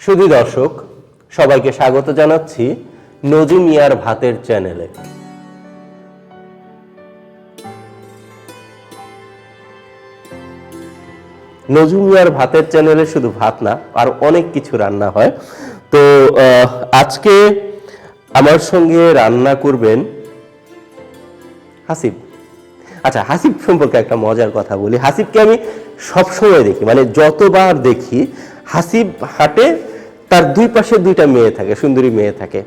সুধী দর্শক সবাইকে স্বাগত জানাচ্ছি নজু মিয়ার ভাতের চ্যানেলে। নজু মিয়ার ভাতের চ্যানেলে শুধু ভাত না, আর অনেক কিছু রান্না হয়। তো আজকে আমার সঙ্গে রান্না করবেন হাসিব। আচ্ছা, হাসিব সম্পর্কে একটা মজার কথা বলি। হাসিবকে আমি সবসময় দেখি, মানে যতবার দেখি হাসিব হাঁটে, তার দুই পাশে দুইটা মেয়ে থাকে, সুন্দরী মেয়ে থাকে।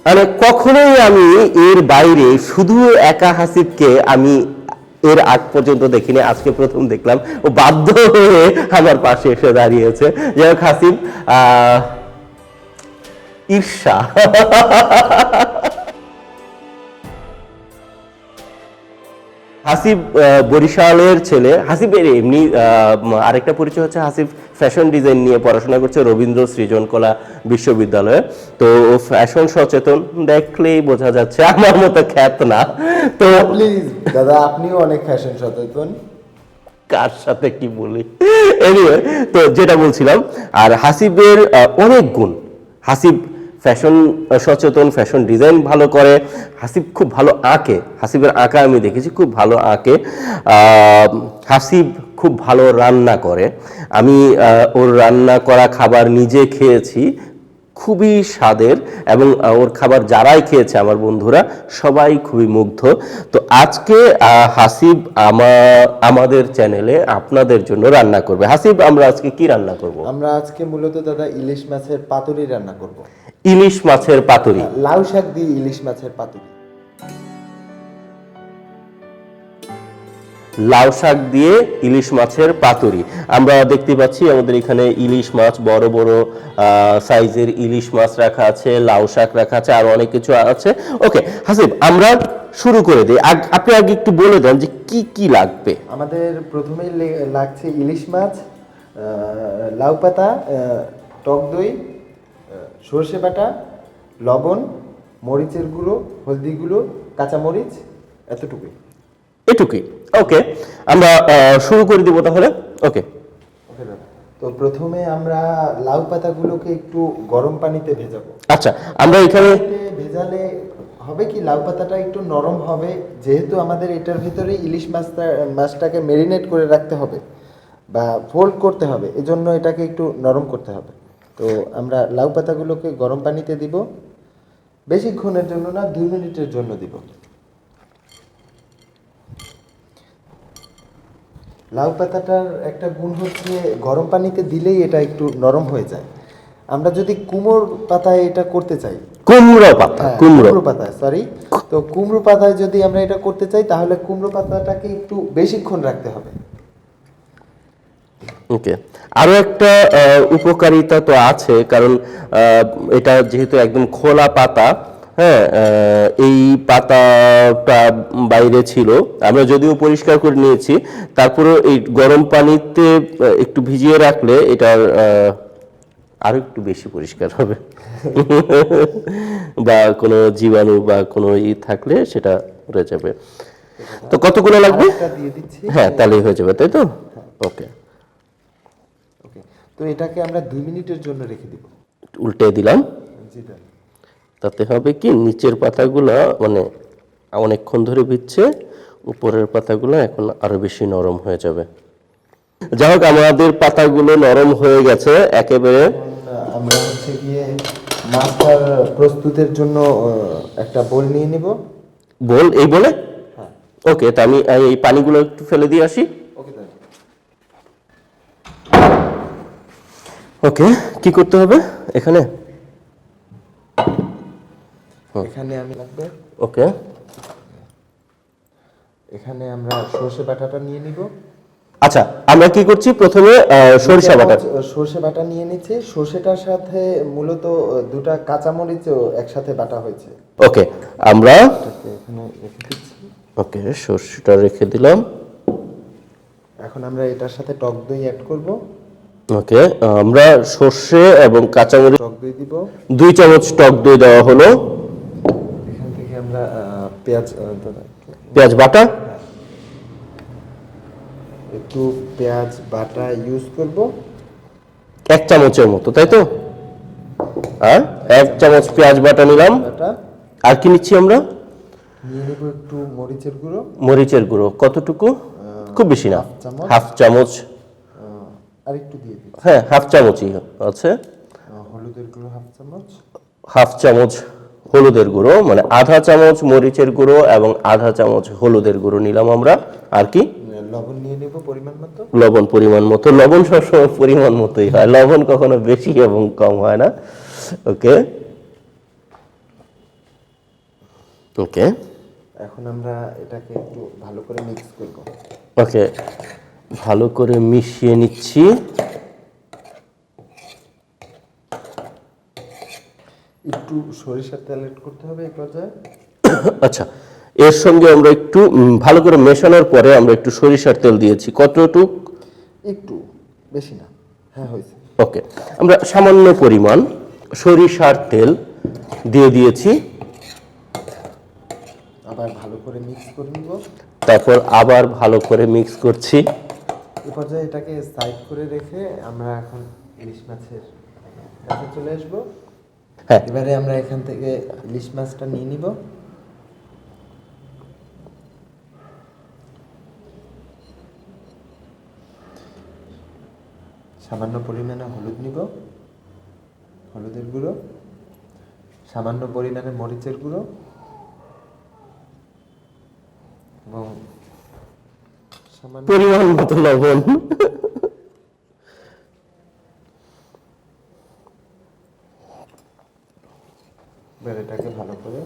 মানে কখনোই আমি এর বাইরে শুধু একা হাসিবকে আমি এর আগ পর্যন্ত দেখিনি, আজকে প্রথম দেখলাম। ও বাধ্য হয়ে আমার পাশে এসে দাঁড়িয়েছে। যাই হোক, হাসিব ঈর্ষা। হাসিব বরিশালের ছেলে। হাসিবের এমনি আরেকটা পরিচয় হচ্ছে, হাসিব ফ্যাশন ডিজাইন নিয়ে পড়াশোনা করছে রবীন্দ্র সৃজনকলা বিশ্ববিদ্যালয়ে। তো ফ্যাশন সচেতন, দেখলেই বোঝা যাচ্ছে, আমার মতো খ্যাত না। তো প্লিজ দাদা, আপনিও অনেক ফ্যাশন সচেতন। কার সাথে কি বলি, এনিওয়ে, তো যেটা বলছিলাম, আর হাসিবের অনেক গুণ। হাসিব ফ্যাশন সচেতন, ফ্যাশন ডিজাইন ভালো করে। হাসিব খুব ভালো আঁকে, হাসিবের আঁকা আমি দেখেছি, খুব ভালো আঁকে। হাসিব খুব ভালো রান্না করে। আমি ওর রান্না করা খাবার নিজে খেয়েছি, খুবই স্বাদের, এবং ওর খাবার যারাই খেয়েছে আমার বন্ধুরা সবাই খুবই মুগ্ধ। তো আজকে হাসিব আমাদের চ্যানেলে আপনাদের জন্য রান্না করবে। হাসিব, আমরা আজকে কি রান্না করব? আমরা আজকে মূলত দাদা ইলিশ মাছের পাতুরি রান্না করব। ইলিশ মাছের পাতুরি, লাউ শাক দিয়ে ইলিশ মাছের পাতুরি। লাউ শাক দিয়ে ইলিশ মাছের পাতুরি। আমরা দেখতে পাচ্ছি আমাদের এখানে ইলিশ মাছ, বড় বড় সাইজের ইলিশ মাছ রাখা আছে, লাউ শাক রাখা আছে, আর অনেক কিছু আছে। ওকে হাসিব, আমরা শুরু করে দিই। আপনি আগে একটু বলে দেন যে কি কি লাগবে। আমাদের প্রথমেই লাগছে ইলিশ মাছ, লাউ পাতা, টক দই, সর্ষে বাটা, লবণ, মরিচের গুঁড়ো, হলদি গুঁড়ো, কাঁচামরিচ, এতটুকুই। এটুকুই, ওকে। আমরা শুরু করে দিব তাহলে। ওকে ওকে দাদা, তো প্রথমে আমরা লাউ পাতাগুলোকে একটু গরম পানিতে ভেজাবো। আচ্ছা, আমরা এখানে ভেজালে হবে কি, লাউ পাতাটা একটু নরম হবে, যেহেতু আমাদের এটার ভিতরে ইলিশ মাছটাকে মেরিনেট করে রাখতে হবে বা ফোল্ড করতে হবে, এজন্য এটাকে একটু নরম করতে হবে। তো আমরা লাউ পাতাগুলোকে গরম পানিতে দিব, বেশিক্ষণের জন্য না, 2 মিনিটের জন্য দিব। লাউ পাতাটার একটা গুণ হচ্ছে, গরম পানিতে দিলেই এটা একটু নরম হয়ে যায়। আমরা যদি কুমড়ো পাতায় এটা করতে চাই, কুমড়ো পাতা, কুমড়ো পাতায়, সরি, তো কুমড়ো পাতায় যদি আমরা এটা করতে চাই, তাহলে কুমড়ো পাতাটাকে একটু বেশিক্ষণ রাখতে হবে। ওকে, আরো একটা উপকারিতা তো আছে, কারণ এটা যেহেতু একদম খোলা পাতা, হ্যাঁ, এই পাতাটা বাইরে ছিল, আমরা যদিও পরিষ্কার করে নিয়েছি, তারপরেও এই গরম পানিতে একটু ভিজিয়ে রাখলে এটার আরো একটু বেশি পরিষ্কার হবে। বা কোনো জীবাণু বা কোনো থাকলে সেটা উড়ে যাবে। তো কতগুলো লাগবে? দিয়ে দিচ্ছি। হ্যাঁ, তাহলেই হয়ে যাবে, তাই তো? ওকে, তো এটাকে আমরা 2 মিনিটের জন্য রেখে দিব। উল্টে দিলাম। জি দাদা। তাতে হবে কি, নিচের পাতাগুলো মানে অনেকক্ষণ ধরে ভিজছে, উপরের পাতাগুলো এখন আরো বেশি নরম হয়ে যাবে। যাই হোক, আমাদের পাতাগুলো নরম হয়ে গেছে একেবারে। আমরা হচ্ছে গিয়ে মাছটার প্রস্তুতের জন্য একটা বোল নিয়ে নিব। বল, এই বলে? হ্যাঁ। ওকে, তা আমি এই পানিগুলো একটু ফেলে দিয়ে আসি। ওকে দাদা। ওকে, কি করতে হবে এখানে? এখানে আমি লাগবে। ওকে, এখানে আমরা সর্ষে বাটাটা নিয়ে নিব। আচ্ছা, আমরা কি করছি প্রথমে? সরিষা বাটা, সর্ষে বাটা নিয়ে নিচ্ছি। সর্ষেটার সাথে মূলত 2টা কাঁচামরিচও একসাথে বাটা হয়েছে। ওকে, আমরা এখানে রেখে দিচ্ছি। ওকে, সর্ষেটা রেখে দিলাম। এখন আমরা এটার সাথে টক দই অ্যাড করব। ওকে, আমরা সর্ষে এবং কাঁচামরিচ, টক দই দিব। 2 চামচ টক দই দেওয়া হলো। এখান থেকে আমরা পেঁয়াজ পেঁয়াজ বাটা, একটু পেঁয়াজ বাটা ইউজ করব। 1 চামচের মতো, তাই তো? আর 1 চামচ পেঁয়াজ বাটা নিলাম। বাটা আর কি নিচ্ছি আমরা? নিয়ে নেব একটু মরিচের গুঁড়ো। মরিচের গুঁড়ো কতটুকু? খুব বেশি না, হাফ চামচ। আর একটু দিয়ে দিই। হ্যাঁ, হাফ চামচই আছে। হলুদের গুঁড়ো হাফ চামচ হলুদের গুঁড়ো, মানে আধা চামচ মরিচের গুঁড়ো এবং আধা চামচ হলুদের গুঁড়ো নিলাম আমরা। আর কি? লবণ নিয়ে নেব পরিমাণ মতো। লবণ পরিমাণ মতো। লবণ সবসময় পরিমাণ মতোই হয়, লবণ কখনো বেশি এবং কম হয় না। ওকে ওকে এখন আমরা এটাকে একটু ভালো করে মিক্স করব। ওকে, ভালো করে মিশিয়ে নিচ্ছি। একটু সরিষার তেল এড করতে হবে এই পর্যায়ে। আচ্ছা, এর সঙ্গে আমরা একটু ভালো করে মেশানোর পরে আমরা একটু সরিষার তেল দিয়েছি। কতটুক? একটু, বেশি না। হ্যাঁ, হয়েছে। ওকে, আমরা সামান্য পরিমাণ সরিষার তেল দিয়ে দিয়েছি। আবার ভালো করে মিক্স করে নিব। তারপর আবার ভালো করে মিক্স করছি। এই পর্যায়ে এটাকে সাইড করে রেখে আমরা এখন ইলিশ মাছের কাছে চলে আসবো। হ্যাঁ, এবারে আমরা এখান থেকে ইলিশ মাছটা নিয়ে নিব। সামান্য পরিমাণে হলুদ নিব, হলুদের গুঁড়ো, সামান্য পরিমাণে মরিচের গুঁড়ো এবং সামান্য পরিমাণ মতো লবণ। এটাকে ভালো করে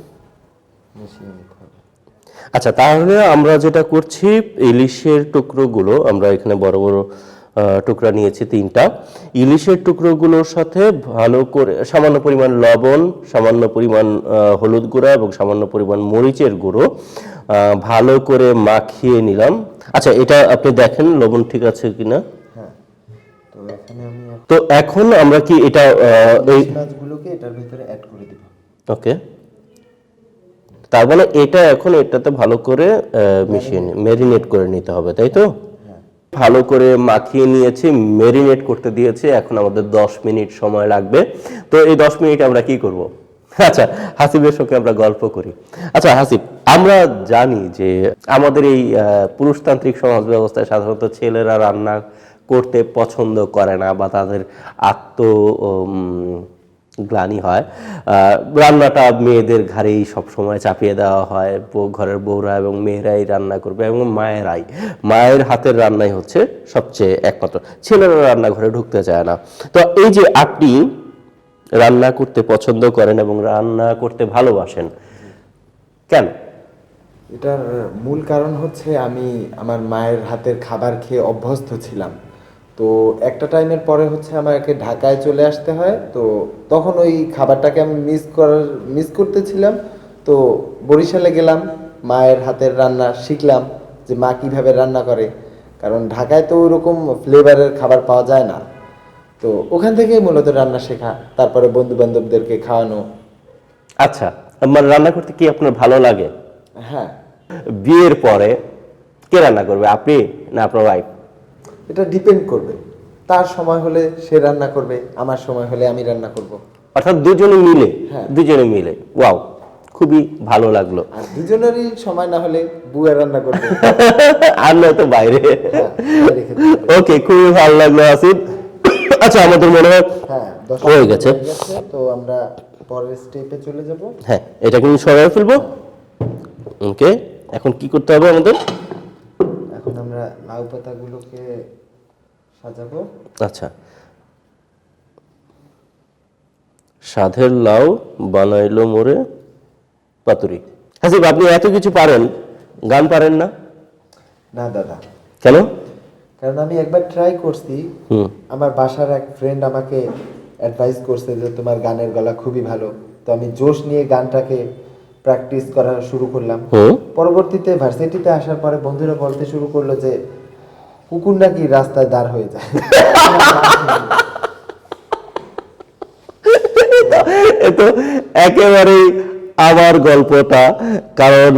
মিশিয়ে নিতে হবে। আচ্ছা, তাহলে আমরা যেটা করছি, ইলিশের টুকরোগুলো আমরা এখানে বড় বড় টুকরা নিয়েছি 3টা। ইলিশের টুকরোগুলোর সাথে ভালো করে সামান্য পরিমাণ লবণ, সামান্য পরিমাণ হলুদ গুঁড়া এবং সামান্য পরিমাণ মরিচের গুঁড়ো ভালো করে মাখিয়ে নিলাম। আচ্ছা, এটা আপনি দেখেন লবণ ঠিক আছে কিনা। হ্যাঁ, তো এখানে আমি তো এখন আমরা কি এটা এই ইলিশ মাছগুলোকে এটার ভিতরে অ্যাড করে দেব। ওকে, তার মানে এটা এখন এটাতে ভালো করে মিশিয়ে ম্যারিনেট করে নিতে হবে, তাই তো? ভালো করে মাখিয়ে নিয়েছি, ম্যারিনেট করতে দিয়েছি। এখন আমাদের 10 মিনিট সময় লাগবে। তো এই 10 মিনিট আমরা কি করব? আচ্ছা, হাসিবের সঙ্গে আমরা গল্প করি। আচ্ছা হাসিব, আমরা জানি যে আমাদের এই পুরুষতান্ত্রিক সমাজ ব্যবস্থায় সাধারণত ছেলেরা রান্না করতে পছন্দ করে না বা তাদের গ্লানি হয়। রান্নাটা মেয়েদের ঘাড়েই সবসময় চাপিয়ে দেওয়া হয়। ঘরের বউরা এবং মেয়েরাই রান্না করবে এবং মায়ের হাতের রান্নাই হচ্ছে সবচেয়ে একমাত্র। ছেলেরা রান্নাঘরে ঢুকতে চায় না। তো এই যে আপনি রান্না করতে পছন্দ করেন এবং রান্না করতে ভালোবাসেন, কেন? এটার মূল কারণ হচ্ছে আমি আমার মায়ের হাতের খাবার খেয়ে অভ্যস্ত ছিলাম। তো একটা টাইমের পরে হচ্ছে আমাকে ঢাকায় চলে আসতে হয়। তো তখন ওই খাবারটাকে আমি মিস করতেছিলাম। তো বরিশালে গেলাম, মায়ের হাতের রান্না শিখলাম যে মা কীভাবে রান্না করে, কারণ ঢাকায় তো ওইরকম ফ্লেভারের খাবার পাওয়া যায় না। তো ওখান থেকেই মূলত রান্না শেখা, তারপরে বন্ধু বান্ধবদেরকে খাওয়ানো। আচ্ছা, আমার রান্না করতে কি আপনার ভালো লাগে? হ্যাঁ। বিয়ের পরে কে রান্না করবে, আপনি না আপনার ওয়াইফ? এটা ডিপেন্ড করবে, তার সময় হলে সে রান্না করবে, আমার সময় হলে আমি রান্না করব। অর্থাৎ দুজনে মিলে? হ্যাঁ, দুজনে মিলে। ওয়াও, খুবই ভালো লাগলো। আর দুজনেরই সময় না হলে বুয়া রান্না করবে আর নয়তো বাইরে। ওকে, খুবই ভালো লাগলো আসিফ। আচ্ছা, আমাদের মনে হয় হ্যাঁ 10 হয়ে গেছে। তো আমরা পরের স্টেপে চলে যাব। হ্যাঁ, এটা কিন্তু সরাই ফেলবো। ওকে, এখন কি করতে হবে আমাদের? এখন আমরা লাউ পাতাগুলোকে সাজাবো। আচ্ছা, সাধের লাউ বানাইলো মোরে পাতুরি। হাসিব, আপনি এত কিছু পারেন, গান পারেন না? না দাদা। কেন? কারণ আমি একবার ট্রাই করছি। আমার বাসার এক ফ্রেন্ড আমাকে অ্যাডভাইস করছে যে তোমার গানের গলা খুবই ভালো। তো আমি জোশ নিয়ে গানটাকে প্র্যাকটিস করা শুরু করলাম। পরবর্তীতে ভার্সিটিতে আসার পরে বন্ধুরা বলতে শুরু করলো যে কুকুর নাকি রাস্তায় দাঁড় হয়ে যায়। এতো একেবারেই আমার গল্পটা, কারণ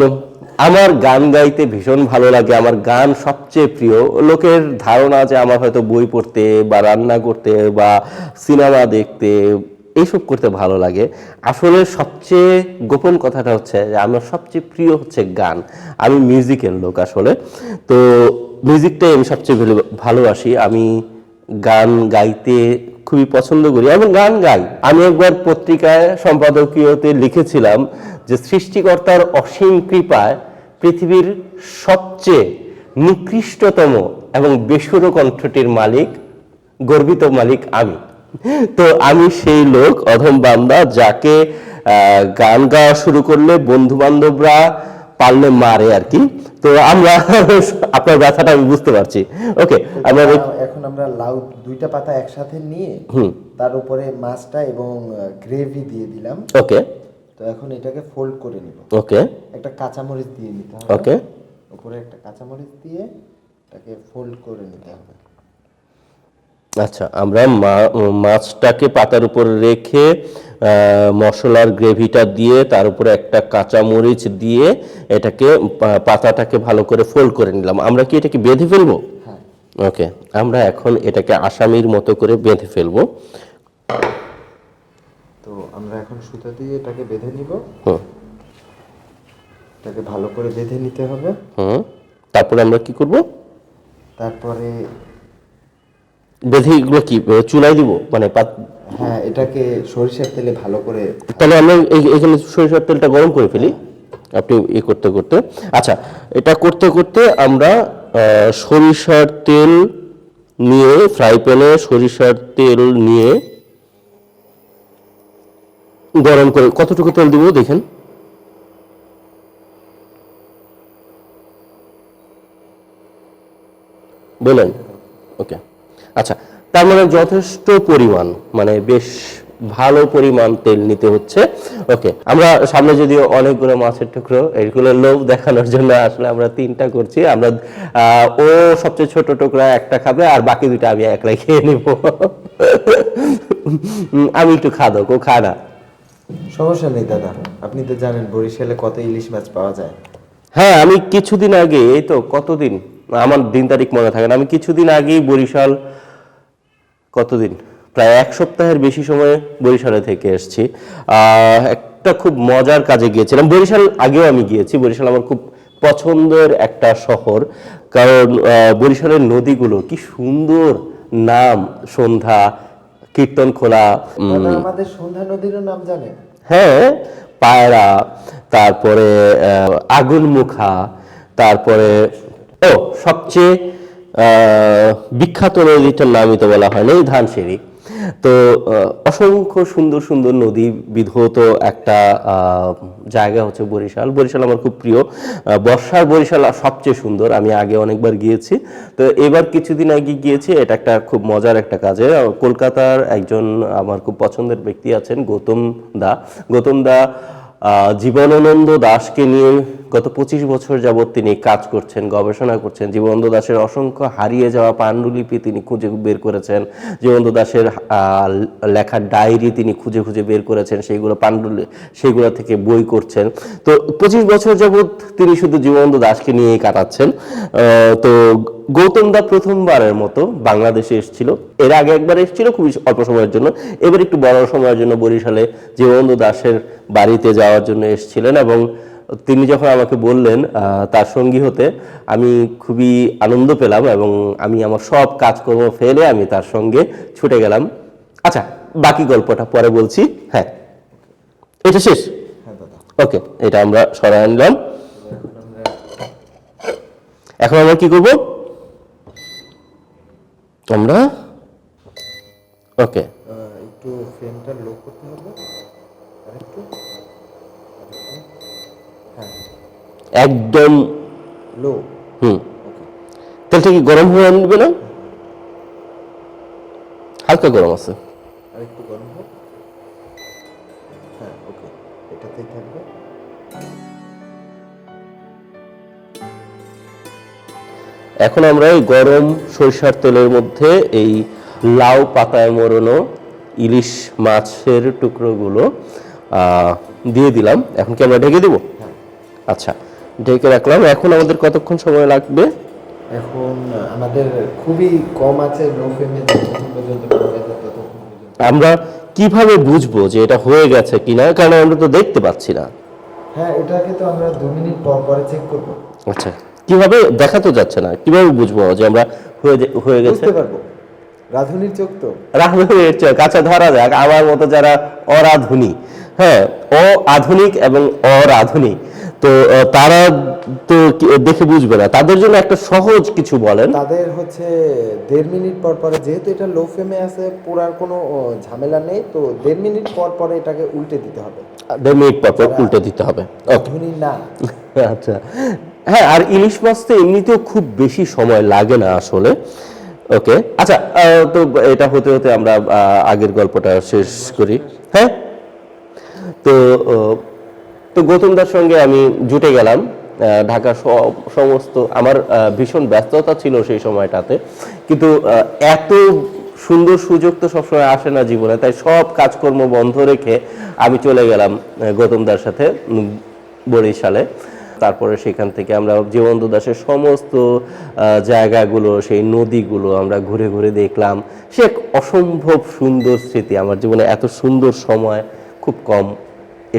আমার গান গাইতে ভীষণ ভালো লাগে, আমার গান সবচেয়ে প্রিয়। লোকের ধারণা যে আমার হয়তো বই পড়তে বা রান্না করতে বা সিনেমা দেখতে এইসব করতে ভালো লাগে। আসলে সবচেয়ে গোপন কথাটা হচ্ছে যে আমার সবচেয়ে প্রিয় হচ্ছে গান। আমি মিউজিকের লোক আসলে। তো মিউজিকটাই আমি সবচেয়ে ভালোবাসি। আমি গান গাইতে খুবই পছন্দ করি এবং গান গাই। আমি একবার পত্রিকায় সম্পাদকীয়তে লিখেছিলাম যে সৃষ্টিকর্তার অসীম কৃপায় পৃথিবীর সবচেয়ে নিকৃষ্টতম এবং বেসুরো কণ্ঠটির মালিক, গর্বিত মালিক আমি। তো আমি সেই লোক, অধম বান্দা, যাকে গান গাওয়া শুরু করলে বন্ধু বান্ধবরা পারলে মারে আর কি। তো আমরা আপনার ব্যথাটা আমি বুঝতে পারছি। ওকে, আমরা এখন আমরা লাউ 2টা পাতা একসাথে নিয়ে তার উপরে মাছটা এবং গ্রেভি দিয়ে দিলাম। ওকে, তো এখন এটাকে ফোল্ড করে নিব। ওকে, একটা কাঁচামরিচ দিয়ে নিতে হবে। ওকে, উপরে একটা কাঁচামরিচ দিয়ে এটাকে ফোল্ড করে নিতে হবে। আচ্ছা, আমরা মাছটাকে পাতার উপর রেখে মশলার গ্রেভিটা দিয়ে তার উপরে একটা কাঁচা মরিচ দিয়ে এটাকে পাতাটাকে ভালো করে ফোল্ড করে নিলাম। আমরা কি এটাকে বেঁধে ফেলবো? হ্যাঁ। ওকে, আমরা এখন এটাকে আসামির মতো করে বেঁধে ফেলবো। তো আমরা এখন সুতা দিয়ে এটাকে বেঁধে নিব। হুম, এটাকে ভালো করে বেঁধে নিতে হবে। হুম, তারপরে আমরা কি করব? তারপরে বেঁধে এগুলো কি চুলায় দিব মানে? হ্যাঁ, এটাকে সরিষার তেলে ভালো করে। তাহলে আমরা এখানে সরিষার তেলটা গরম করে ফেলি আপনি করতে করতে। আচ্ছা, এটা করতে করতে আমরা সরিষার তেল নিয়ে, ফ্রাই প্যানে সরিষার তেল নিয়ে গরম করে, কতটুকু তেল দিব দেখেন। বলেন। ওকে, আচ্ছা, তার মানে যথেষ্ট পরিমাণ, মানে বেশ ভালো পরিমাণ তেল নিতে হচ্ছে। ওকে, আমরা সামনে যদিও অনেকগুলো মাছের টুকরো, এইগুলো লোভ দেখানোর জন্য আসলে আমরা 3টা করছি। আমরা ও সবচেয়ে ছোট টুকরা একটা খাবে আর বাকি 2টা আমি একলাই খেয়ে নিব। আমি একটু খাদক, ও খায় না। সমস্যা নেই দাদা, আপনি তো জানেন বরিশালে কত ইলিশ মাছ পাওয়া যায়। হ্যাঁ, আমি কিছুদিন আগে, এই তো কতদিন, আমার দিন তারিখ মনে থাকে না, আমি কিছুদিন আগেই বরিশাল, কতদিন, প্রায় 1 সপ্তাহের বেশি সময় বরিশালে থেকে এসেছি। একটা খুব মজার কাজে গিয়েছিলাম। বরিশাল আগেও আমি গিয়েছি। বরিশাল আমার খুব পছন্দের একটা শহর, কারণ বরিশালের নদীগুলো কি সুন্দর নাম, সন্ধ্যা, কীর্তনখোলা, দাদা, আমাদের সন্ধ্যা নদীরও নাম জানেন? হ্যাঁ, পায়রা, তারপরে আগুনমুখা, তারপরে সবচেয়ে বিখ্যাত নদীটার নামই তো বলা হয়নি, ধানসিঁড়ি। তো অসংখ্য সুন্দর সুন্দর নদী বিধৌত একটা জায়গা হচ্ছে বরিশাল। বরিশাল আমার খুব প্রিয়। বর্ষার বরিশাল সবচেয়ে সুন্দর, আমি আগে অনেকবার গিয়েছি। তো এবার কিছুদিন আগে গিয়েছি, এটা একটা খুব মজার একটা কাজে। কলকাতার একজন আমার খুব পছন্দের ব্যক্তি আছেন, গৌতম দা জীবনানন্দ দাশকে নিয়ে গত 25 বছর যাবৎ তিনি কাজ করছেন, গবেষণা করছেন। জীবনানন্দ দাশের অসংখ্য হারিয়ে যাওয়া পাণ্ডুলিপি তিনি খুঁজে বের করেছেন। জীবনানন্দ দাশের লেখা ডায়েরি তিনি খুঁজে খুঁজে বের করেছেন, সেইগুলো থেকে বই করছেন। তো 25 বছর যাবৎ তিনি শুধু জীবনানন্দ দাশকে নিয়েই কাটাচ্ছেন। তো গৌতম দা প্রথমবারের মতো বাংলাদেশে এসেছিল। এর আগে একবার এসেছিল খুবই অল্প সময়ের জন্য, এবার একটু বড় সময়ের জন্য বরিশালে জীবনানন্দ দাশের বাড়িতে যাওয়ার জন্য এসেছিলেন। এবং তিনি যখন আমাকে বললেন তার সঙ্গী হতে, আমি খুবই আনন্দ পেলাম এবং আমি আমার সব কাজকর্ম ফেলে আমি তার সঙ্গে ছুটে গেলাম। আচ্ছা, বাকি গল্পটা পরে বলছি। হ্যাঁ, এটা শেষ। ওকে, এটা আমরা সরাই আনলাম। এখন আমরা কি করব? আমরা ওকে, একটু ফ্রেমটা লো করতে হবে, আরেকটু, হ্যাঁ, একদম লো। তেলটা কি গরম হয়ে আনবে না? হালকা গরম আছে। আরেকটু গরম হোক। হ্যাঁ, ওকে, এটাতেই থাকবে। এখন আমরা এই গরম সরিষার তেলের মধ্যে এই লাউ পাতায় মোড়ানো ইলিশ মাছের টুকরোগুলো দিয়ে দিলাম। এখন কি আমরা ঢেকে দিব? আচ্ছা, ঢেকে রাখলাম। এখন আমাদের কতক্ষণ সময় লাগবে? এখন আমাদের খুবই কম আছে, লো ফ্লেমে যতক্ষণ পর্যন্ত পাওয়া যায় ততক্ষণ পর্যন্ত। আমরা কিভাবে বুঝবো যে এটা হয়ে গেছে কিনা, কারণ আমরা তো দেখতে পাচ্ছি না। হ্যাঁ, এটাকে তো আমরা 2 মিনিট পর পরে চেক করবো। আচ্ছা, কিভাবে দেখা তো যাচ্ছে না, কিভাবে বুঝবো যে আমরা হয়ে গেছে? বুঝতে পারবো, রাঁধুনির চোখ তো। রাহুলের চোখ, আচ্ছা ধরা যাক আমার মতো যারা অরাধুনী, হ্যাঁ, আধুনিক এবং অরাধুনী, তো তারা তো দেখে বুঝবে না, তাদের জন্য একটা সহজ কিছু বলেন। তাদের হচ্ছে 1.5 মিনিট পর পরে, যেহেতু এটা লো ফ্লেমে আছে, পুরার কোনো ঝামেলা নেই, তো 1.5 মিনিট পর পরে এটাকে উল্টে দিতে হবে। 1.5 মিনিট পর পর উল্টে দিতে হবে। ওকে, রাঁধুনি না। আচ্ছা, হ্যাঁ, আর ইলিশ মাছ তো এমনিতেও খুব বেশি সময় লাগে না আসলে। ওকে, আচ্ছা, তো এটা হতে হতে আমরা আগের গল্পটা শেষ করি। হ্যাঁ, তো তো গৌতমদার সঙ্গে আমি জুটে গেলাম ঢাকার সমস্ত, আমার ভীষণ ব্যস্ততা ছিল সেই সময়টাতে, কিন্তু এত সুন্দর সুযোগ তো সবসময় আসে না জীবনে, তাই সব কাজকর্ম বন্ধ রেখে আমি চলে গেলাম গৌতমদার সাথে বরিশালে। তারপরে সেখান থেকে আমরা জীবন্ত দাসের সমস্ত জায়গাগুলো, সেই নদীগুলো আমরা ঘুরে ঘুরে দেখলাম। সে এক অসম্ভব সুন্দর স্মৃতি। আমার জীবনে এত সুন্দর সময় খুব কম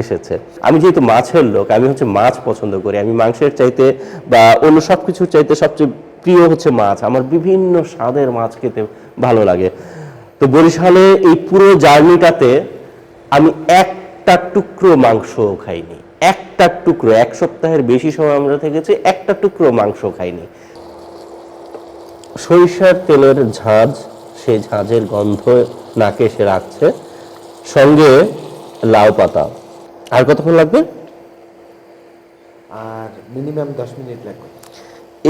এসেছে। আমি যেহেতু মাছের লোক, আমি হচ্ছে মাছ পছন্দ করি। আমি মাংসের চাইতে বা অন্য সব কিছুর চাইতে সবচেয়ে প্রিয় হচ্ছে মাছ। আমার বিভিন্ন স্বাদের মাছ খেতে ভালো লাগে। তো বরিশালে এই পুরো জার্নিটাতে আমি একটা টুকরো মাংস খাইনি, একটা টুকরো। 1 সপ্তাহের বেশি সময় আমরা থেকেছি, একটা টুকরো মাংস খাইনি। সরিষার তেলের ঝাঁঝ, সেই ঝাঁঝের গন্ধ নাকে এসে রাখছে, সঙ্গে লাউ পাতা। আর কতক্ষণ লাগবে? আর মিনিমাম 10 মিনিট লাগবে।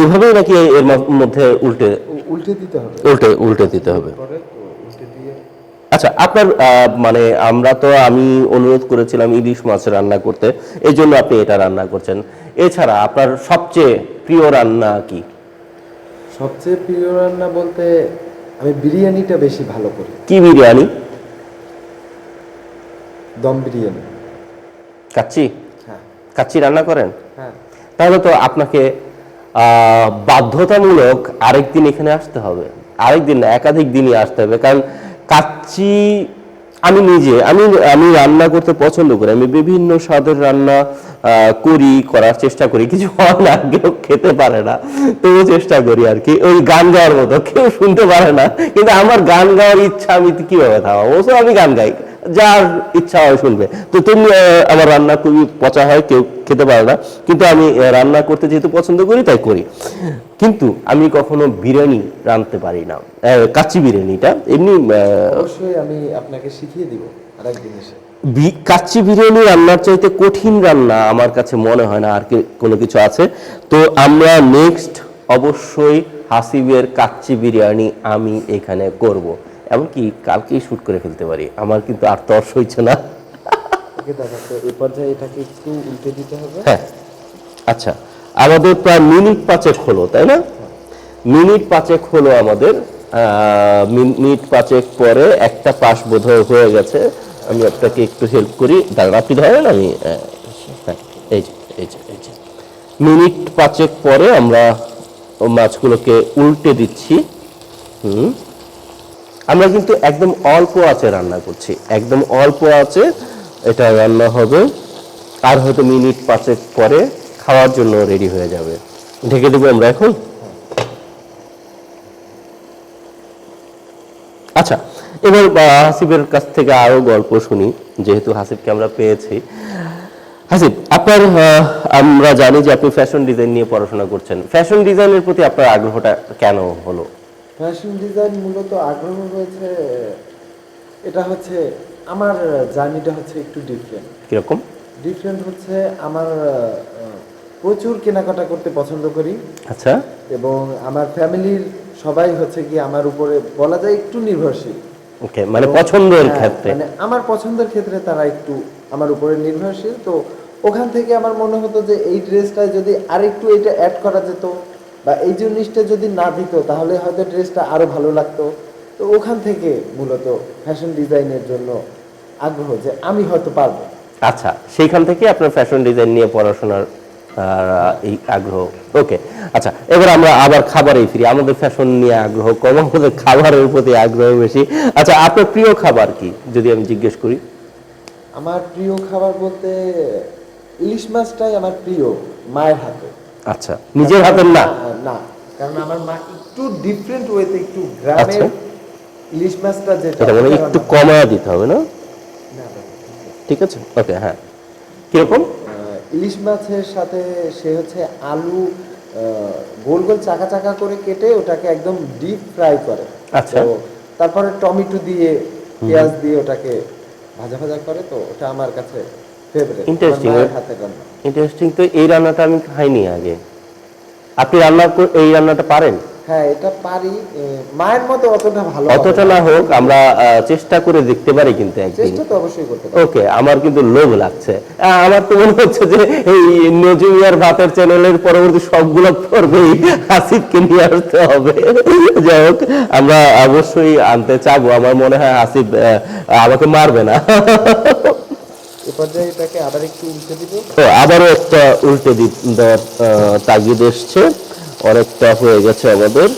এইভাবেই নাকি এর মধ্যে উল্টে উল্টে দিতে হবে। উল্টে দিতে হবে? পরে তো উল্টে দিয়ে। আচ্ছা, আপনার মানে আমি অনুরোধ করেছিলাম ইলিশ মাছ রান্না করতে, এই জন্য আপনি এটা রান্না করছেন। এছাড়া আপনার সবচেয়ে প্রিয় রান্না কি? সবচেয়ে প্রিয় রান্না বলতে আমি বিরিয়ানিটা বেশি ভালো করি। কি বিরিয়ানি? দম বিরিয়ানি। কাচ্চি? হ্যাঁ। কাচ্চি রান্না করেন? হ্যাঁ। তাহলে তো আপনাকে বাধ্যতামূলক আরেকদিন এখানে আসতে হবে। আরেকদিন না, একাধিক দিনই আসতে হবে, কারণ কাচ্চি আমি নিজে আমি রান্না করতে পছন্দ করি। আমি বিভিন্ন স্বাদের রান্না করার চেষ্টা করি। কিছু হয় না, কেউ খেতে পারে না, তবু চেষ্টা করি আর কি। ওই গান গাওয়ার মতো, কেউ শুনতে পারে না, কিন্তু আমার গান গাওয়ার ইচ্ছা আমি কিভাবে থামাবো? অবশ্য আমি গান গাই, যার ইচ্ছা হয় শুনবে। তো তেমনি আমার রান্না খুবই পচা হয়, কেউ খেতে পারে না, কিন্তু আমি রান্না করতে যেহেতু পছন্দ করি তাই করি। কিন্তু আমি কখনো বিরিয়ানি রাঁধতে পারি না, কাচ্চি বিরিয়ানিটা। এমনি অবশ্যই আমি আপনাকে শিখিয়ে দিব আরেকদিন এসে। কাচ্চি বিরিয়ানি রান্নার চাইতে কঠিন রান্না আমার কাছে মনে হয় না আর কোনো কিছু আছে। তো আমরা নেক্সট অবশ্যই হাসিবের কাচ্চি বিরিয়ানি আমি এখানে করব, এমনকি কালকেই শুট করে ফেলতে পারি। আমার কিন্তু আর তর সইছে না। ওকে দাদা, তো এই পর্যায়ে এটাকে একটু উল্টে দিতে হবে। হ্যাঁ, আচ্ছা, আমাদের প্রায় মিনিট 5 হলো, তাই না? মিনিট 5 হলো আমাদের। মিনিট 5 পরে একটা পাশ বোধহয় হয়ে গেছে। আমি আপনাকে একটু হেল্প করি, দাঁড়ান, আপনি ধরেন, আমি হ্যাঁ, এই যে মিনিট 5 পরে আমরা মাছগুলোকে উল্টে দিচ্ছি। আমরা কিন্তু একদম অল্প আঁচে রান্না করছি, একদম অল্প আঁচে এটা রান্না হবে। আর হয়তো মিনিট 5 পরে খাওয়ার জন্য রেডি হয়ে যাবে। ঢেকে দেবো আমরা এখন। আচ্ছা, এবার হাসিবের কাছ থেকে আরো গল্প শুনি, যেহেতু হাসিবকে আমরা পেয়েছি। হাসিব, আপনার আমরা জানি যে আপনি ফ্যাশন ডিজাইন নিয়ে পড়াশোনা করছেন। ফ্যাশন ডিজাইনের প্রতি আপনার আগ্রহটা কেন হলো? ফ্যাশন ডিজাইন মূলত আগ্রহ হয়েছে, এটা হচ্ছে আমার জার্নিটা হচ্ছে একটু ডিফারেন্ট। কিরকম? ডিফারেন্ট হচ্ছে আমার প্রচুর কেনাকাটা করতে পছন্দ করি। আচ্ছা, এবং আমার ফ্যামিলির সবাই হচ্ছে কি আমার উপরে বলা যায় একটু নির্ভরশীল। ওকে, মানে পছন্দের ক্ষেত্রে, মানে আমার পছন্দের ক্ষেত্রে তারা একটু আমার উপরে নির্ভরশীল। তো ওখান থেকে আমার মনে হতো যে এই ড্রেসটা যদি আরেকটু এটা অ্যাড করা যেত, বা এই জিনিসটা যদি না দিত, তাহলে হয়তো ড্রেসটা আরো ভালো লাগতো। তো ওখান থেকে মূলত ফ্যাশন ডিজাইনের জন্য আগ্রহ, যে আমি হয়তো পারবো। আচ্ছা, সেইখান থেকে আপনার ফ্যাশন ডিজাইন নিয়ে পড়াশোনার আর এই আগ্রহ। ওকে, আচ্ছা, এবার আমরা আবার খাবারেই ফিরি। আমাদের ফ্যাশন নিয়ে আগ্রহ কম, আমাদের খাবারের প্রতি আগ্রহ বেশি। আচ্ছা, আপনার প্রিয় খাবার কি যদি আমি জিজ্ঞেস করি? আমার প্রিয় খাবার বলতে ইলিশ মাছটাই আমার প্রিয়, মায়ের হাতে। আচ্ছা, নিজের হাতের না? না, কারণ আমার মা একটু ডিফারেন্ট ওয়েতে, একটু গ্রামের ইলিশ মাছটা যেটা এটা মানে একটু কমায় দিতে হবে না? না, ঠিক আছে, ওকে, হ্যাঁ। কিরকম? ইলিশ মাছের সাথে সে হচ্ছে আলু গোল গোল চাকা চাকা করে কেটে ওটাকে একদম ডিপ ফ্রাই করে। আচ্ছা। তো তারপরে টমেটো দিয়ে পেঁয়াজ দিয়ে ওটাকে ভাজা ভাজা করে, তো ওটা আমার কাছে ফেভারিট। ইন্টারেস্টিং, হাতের রান্না। ইন্টারেস্টিং। তো এই রান্নাটা আমি খাইনি আগে। আপনি এই রান্নাটা পারেন? হ্যাঁ, এটা পারি, মায়ের মতো অতটা ভালো অতটা না হোক, আমরা চেষ্টা করে দেখতে পারি কিন্তু একদিন। চেষ্টা তো অবশ্যই করতে পারি। ওকে, আমার কিন্তু লোভ লাগছে। আমার তো মনে হচ্ছে যে এই নজরুলিয়ার ভাতের চ্যানেলের পরবর্তী সবগুলো পর্বেই হাসিবকে নিয়ে আসতে হবে। যাই হোক, আমরা অবশ্যই আনতে চাবো। আমার মনে হয় হাসিব আমাকে মারবে না। এ পর্যায়ে এটাকে আবার একটু উল্টে দিব। তো আবারও একটা উল্টে দেওয়ার তাগিদ এসছে। অনেকটা হয়ে গেছে আমাদের।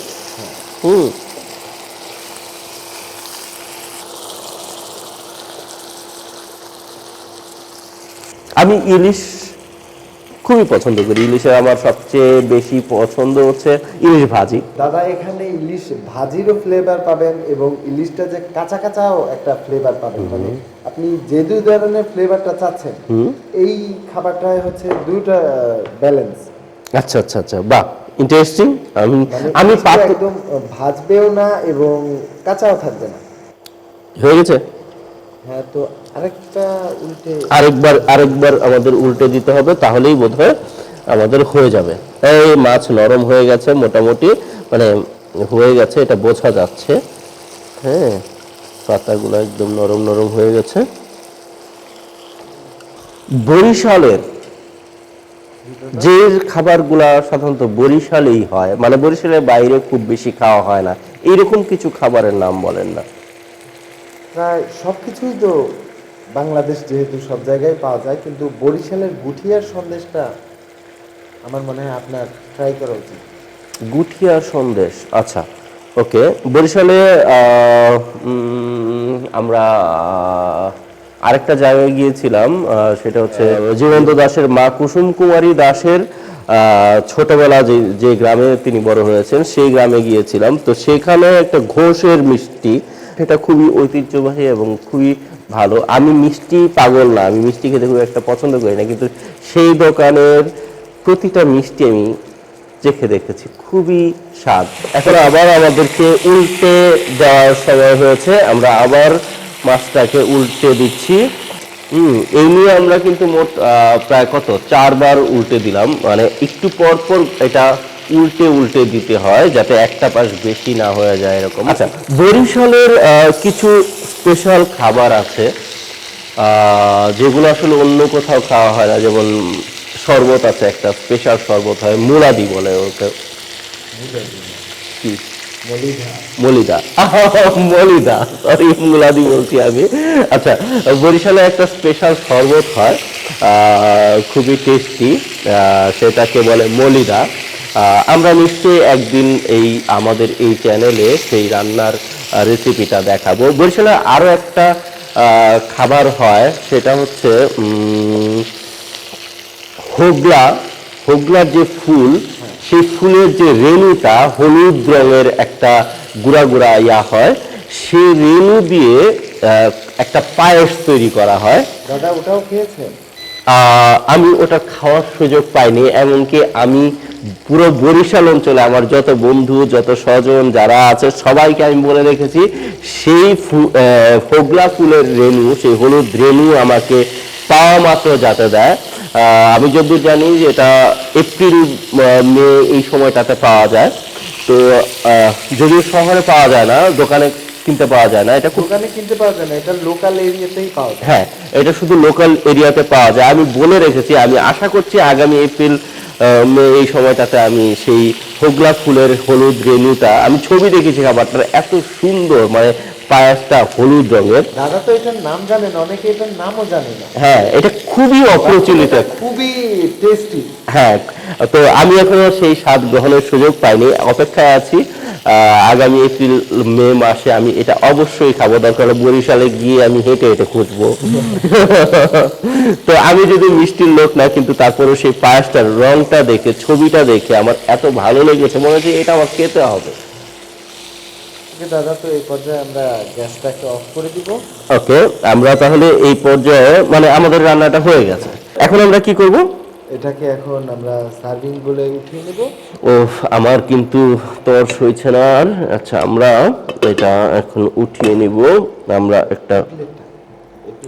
আমি ইলিশ খুবই পছন্দ করি। ইলিশের আমার সবচেয়ে বেশি পছন্দ হচ্ছে ইলিশ ভাজি। দাদা, এখানে ইলিশ ভাজিরও ফ্লেভার পাবেন এবং ইলিশটা যে কাঁচা কাঁচাও একটা ফ্লেভার পাবেন। মানে আপনি যে দুই ধরনের ফ্লেভারটা চাচ্ছেন, এই খাবারটায় হচ্ছে দুইটা ব্যালেন্স। আচ্ছা আচ্ছা আচ্ছা, বাহ, ইন্টারেস্টিং। আমি একদম ভাজবেও না এবং কাঁচাও থাকবে না। হয়ে গেছে। হ্যাঁ, তো আরেকটা উল্টে আরেকবার আমাদের উল্টে দিতে হবে, তাহলেই বোধহয় আমাদের হয়ে যাবে। এই মাছ নরম হয়ে গেছে মোটামুটি, মানে হয়ে গেছে, এটা বোঝা যাচ্ছে। হ্যাঁ, পাতাগুলো একদম নরম নরম হয়ে গেছে। বরিশালের যে খাবারগুলা সাধারণত বরিশালেই হয়, মানে বরিশালের বাইরে খুব বেশি খাওয়া হয় না, এইরকম কিছু খাবারের নাম বলেন না। প্রায় সবকিছুই তো বাংলাদেশ যেহেতু সব জায়গায় পাওয়া যায়, কিন্তু বরিশালের গুঠিয়ার সন্দেশটা আমার মনে হয় আপনার ট্রাই করা উচিত। গুঠিয়া সন্দেশ, আচ্ছা, ওকে। বরিশালে আমরা আরেকটা জায়গায় গিয়েছিলাম, সেটা হচ্ছে জীবন্ত দাশের মা কুসুম কুমারী দাশের ছোটবেলা যে গ্রামে তিনি বড় হয়েছেন, সেই গ্রামে গিয়েছিলাম। তো সেখানে একটা ঘোষের মিষ্টি, সেটা খুবই ঐতিহ্যবাহী এবং খুবই ভালো। আমি মিষ্টি পাগল না, আমি মিষ্টি খেতে খুব একটা পছন্দ করি না, কিন্তু সেই দোকানের প্রতিটা মিষ্টি আমি চেখে দেখেছি, খুবই স্বাদ। এখন আবার আমাদেরকে উল্টে দেওয়ার সময় হয়েছে, আমরা আবার মাছটাকে উল্টে দিচ্ছি। এই নিয়ে আমরা কিন্তু মোট প্রায় 4বার উল্টে দিলাম, মানে একটু পর পর এটা উল্টে উল্টে দিতে হয় যাতে একটা পাশ বেশি না হয়ে যায় এরকম। আচ্ছা, বরিশালের কিছু স্পেশাল খাবার আছে যেগুলো আসলে অন্য কোথাও খাওয়া হয় না। যেমন শরবত আছে, একটা স্পেশাল শরবত হয়, মুলাদি বলে ওকে। কি? মলিদা, মলিদা, সরি, মুলাদি বলছি আমি। আচ্ছা, বরিশালে একটা স্পেশাল শরবত হয়, খুবই টেস্টি, সেটাকে বলে মলিদা। আমরা নিশ্চয়ই একদিন আমাদের এই চ্যানেলে সেই রান্নার রেসিপিটা দেখাবো। বরিশালে আরো একটা খাবার হয়, সেটা হচ্ছে হোগলা। হোগলার যে ফুল, সেই ফুলের যে রেণুটা হলুদ রঙের একটা গুঁড়া গুঁড়া হয়, সেই রেণু দিয়ে একটা পায়েস তৈরি করা হয়। দাদা, ওটাও খেয়েছেন? আমি ওটা খাওয়ার সুযোগ পাইনি। এমনকি আমি পুরো বরিশাল অঞ্চলে আমার যত বন্ধু, যত স্বজন যারা আছে, সবাইকে আমি বলে রেখেছি সেই হোগলা ফুলের রেণু, সেই হলুদ রেণু আমাকে পাওয়া মাত্র যাতে দেয়। আমি যতদূর জানি যে এটা এপ্রিল মে এই সময়টাতে পাওয়া যায়। তো যদিও শহরে পাওয়া যায় না, দোকানে কিনতে পাওয়া যায় না, এটা দোকানে কিনতে পাওয়া যায় না, এটা লোকাল এরিয়াতেই পাওয়া যায়। হ্যাঁ, এটা শুধু লোকাল এরিয়াতে পাওয়া যায়। আমি বলে রেখেছি, আমি আশা করছি আগামী এপ্রিল মে এই সময়টাতে আমি সেই হোগলা ফুলের হলুদ রেণুটা, আমি ছবি দেখেছি খাবারটা এত সুন্দর, মানে পায়েসটা হলুদ রঙের। দাদা তো এটার নাম জানেন, অনেকে এটার নামও জানে না। হ্যাঁ, এটা খুবই অপ্রচলিত। এটা খুবই টেস্টি। হ্যাঁ, তো আমি এখনো সেই স্বাদ গ্রহণের সুযোগ পাইনি, অপেক্ষায় আছি। আগামী এপ্রিল মে মাসে আমি এটা অবশ্যই খাবো, দরকার হলে বরিশালে গিয়ে আমি হেঁটে হেঁটে খুঁজবো। তো আমি যদি মিষ্টির লোক না, কিন্তু তারপরেও সেই পায়েসটার রংটা দেখে, ছবিটা দেখে আমার এত ভালো লেগেছে, মনে হচ্ছে এটা আমার খেতে হবে। দাদা, তো এই পর্যায়ে আমরা গ্যাসটাকে অফ করে দিব। ওকে, আমরা তাহলে এই পর্যায়ে মানে আমাদের রান্নাটা হয়ে গেছে, এখন আমরা কি করব? এটাকে এখন আমরা সার্ভিং বলে উঠিয়ে নেব। ওফ, আমার কিন্তু তর সইছে না আর। আচ্ছা, আমরা এটা এখন উঠিয়ে নিব। আমরা একটা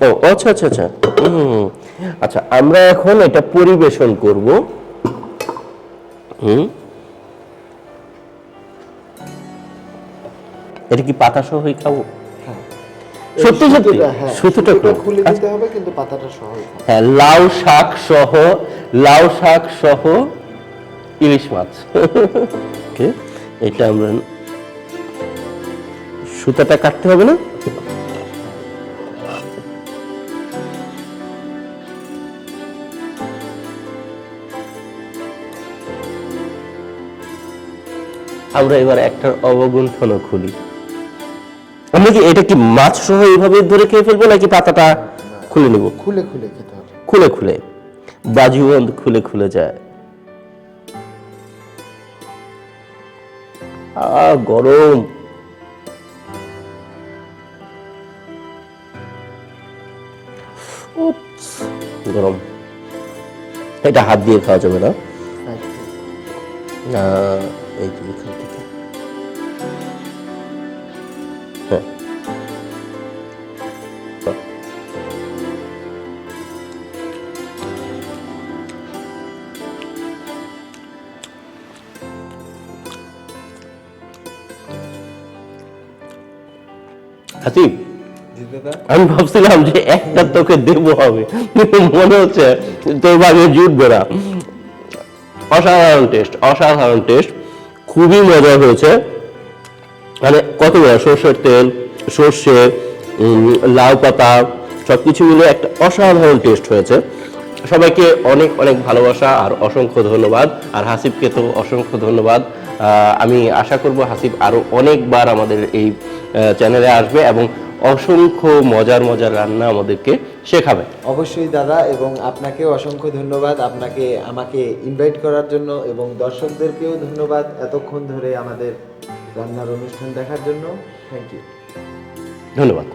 ও আচ্ছা আচ্ছা আচ্ছা আচ্ছা, আমরা এখন এটা পরিবেশন করব। এটা কি পাতা সহই খাবো? সত্যি সত্যি সুতোটা খুলে দিতে হবে, কিন্তু পাতাটা সহজ। হ্যাঁ, লাউ শাক সহ, লাউ শাক সহ ইলিশ মাছ। ওকে, এটা আমরা সুতাটা কাটতে হবে না? আমরা এবার একটার অবগুণ্ঠনও খুলি। আমরা কি এটা কি মাছ সহ এইভাবে ধরে খেয়ে ফেলবো, নাকি পাতাটা খুলে নেব? খুলে খুলে খেতে হবে। খুলে খুলে, বাজিবন্ধ খুলে খুলে যায়। গরম। গরম, এটা হাত দিয়ে খাওয়া যাবে না। এই যে এখান থেকে, হ্যাঁ। হাসিব, আমি ভাবছিলাম যে একটা তোকে দেবো হবে, কিন্তু মনে হচ্ছে তোর ভাগে জুটবে না। অসাধারণ টেস্ট, অসাধারণ টেস্ট, খুবই মজা হয়েছে। মানে কতগুলো সর্ষের তেল, সর্ষে, লাউ পাতা, সবকিছু মিলে একটা অসাধারণ টেস্ট হয়েছে। সবাইকে অনেক অনেক ভালোবাসা আর অসংখ্য ধন্যবাদ। আর হাসিবকে তো অসংখ্য ধন্যবাদ। আমি আশা করব হাসিব আরো অনেকবার আমাদের এই চ্যানেলে আসবে এবং অসংখ্য মজার মজার রান্না আমাদেরকে শেখাবে। অবশ্যই দাদা, এবং আপনাকেও অসংখ্য ধন্যবাদ, আপনাকে আমাকে ইনভাইট করার জন্য, এবং দর্শকদেরকেও ধন্যবাদ এতক্ষণ ধরে আমাদের রান্নার অনুষ্ঠান দেখার জন্য। থ্যাংক ইউ, ধন্যবাদ।